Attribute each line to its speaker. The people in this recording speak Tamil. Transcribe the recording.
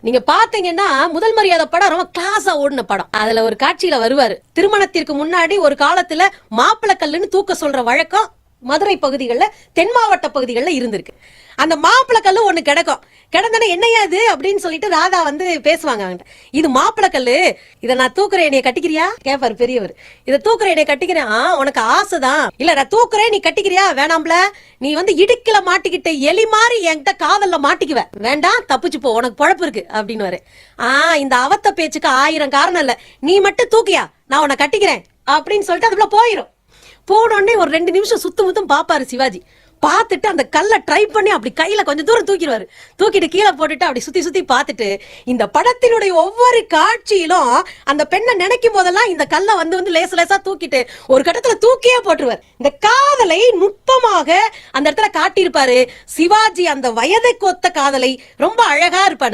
Speaker 1: நீங்க பாத்தீங்கன்னா முதல் மரியாதை படம் ரொம்ப கிளாஸா ஓடின படம். அதுல ஒரு காட்சியில வருவாரு, திருமணத்திற்கு முன்னாடி ஒரு காலத்துல மாப்பிள கல்லுன்னு தூக்க சொல்ற வழக்கம் மதுரை பகுதிகளில், தென் மாவட்ட பகுதிகளில் இருந்திருக்கு. அந்த மாப்பிள கல்லு ஒண்ணு கிடக்கும். கிடந்தோன்னே என்னையா இது அப்படின்னு சொல்லிட்டு ராதா வந்து பேசுவாங்க அவன்கிட்ட. இது மாப்பிள கல்லு, இதை நான் தூக்குறேன், என்னைய கட்டிக்கிறியா கேட்பாரு பெரியவர். இதை தூக்குறேன், என்னைய கட்டிக்கிறேன். உனக்கு ஆசைதான். இல்ல நான் தூக்குறேன், நீ கட்டிக்கிறியா? வேணாம்ல, நீ வந்து இடுக்கில மாட்டிக்கிட்ட எலி மாதிரி என்கிட்ட காதல்ல மாட்டிக்குவ, வேண்டாம், தப்பிச்சு போ, உனக்கு பொழப்பு இருக்கு அப்படின்னு. இந்த அவத்த பேச்சுக்கு 1000 காரணம் இல்ல, நீ மட்டும் தூக்கியா, நான் உன்னை கட்டிக்கிறேன் அப்படின்னு சொல்லிட்டு அதுக்குள்ள போயிரும். போனோடனே ஒரு 2 நிமிஷம் சுத்து முத்தும் பாப்பாரு சிவாஜி. பார்த்துட்டு அந்த கல்லை ட்ரை பண்ணி அப்படி கையில கொஞ்சம் தூரம் தூக்கிடுவாரு. தூக்கிட்டு கீழே போட்டுட்டு அப்படி சுத்தி சுத்தி பார்த்துட்டு, இந்த படத்தினுடைய ஒவ்வொரு காட்சியிலும் அந்த பெண்ணை நினைக்கும் போதெல்லாம் இந்த கல்லை வந்து லேச லேசா தூக்கிட்டு ஒரு கட்டத்துல தூக்கியே போட்டுருவார். இந்த காதலை நுட்பமாக அந்த இடத்துல காட்டியிருப்பாரு சிவாஜி. அந்த வயதை கொத்த காதலை ரொம்ப அழகா இருப்பாரு.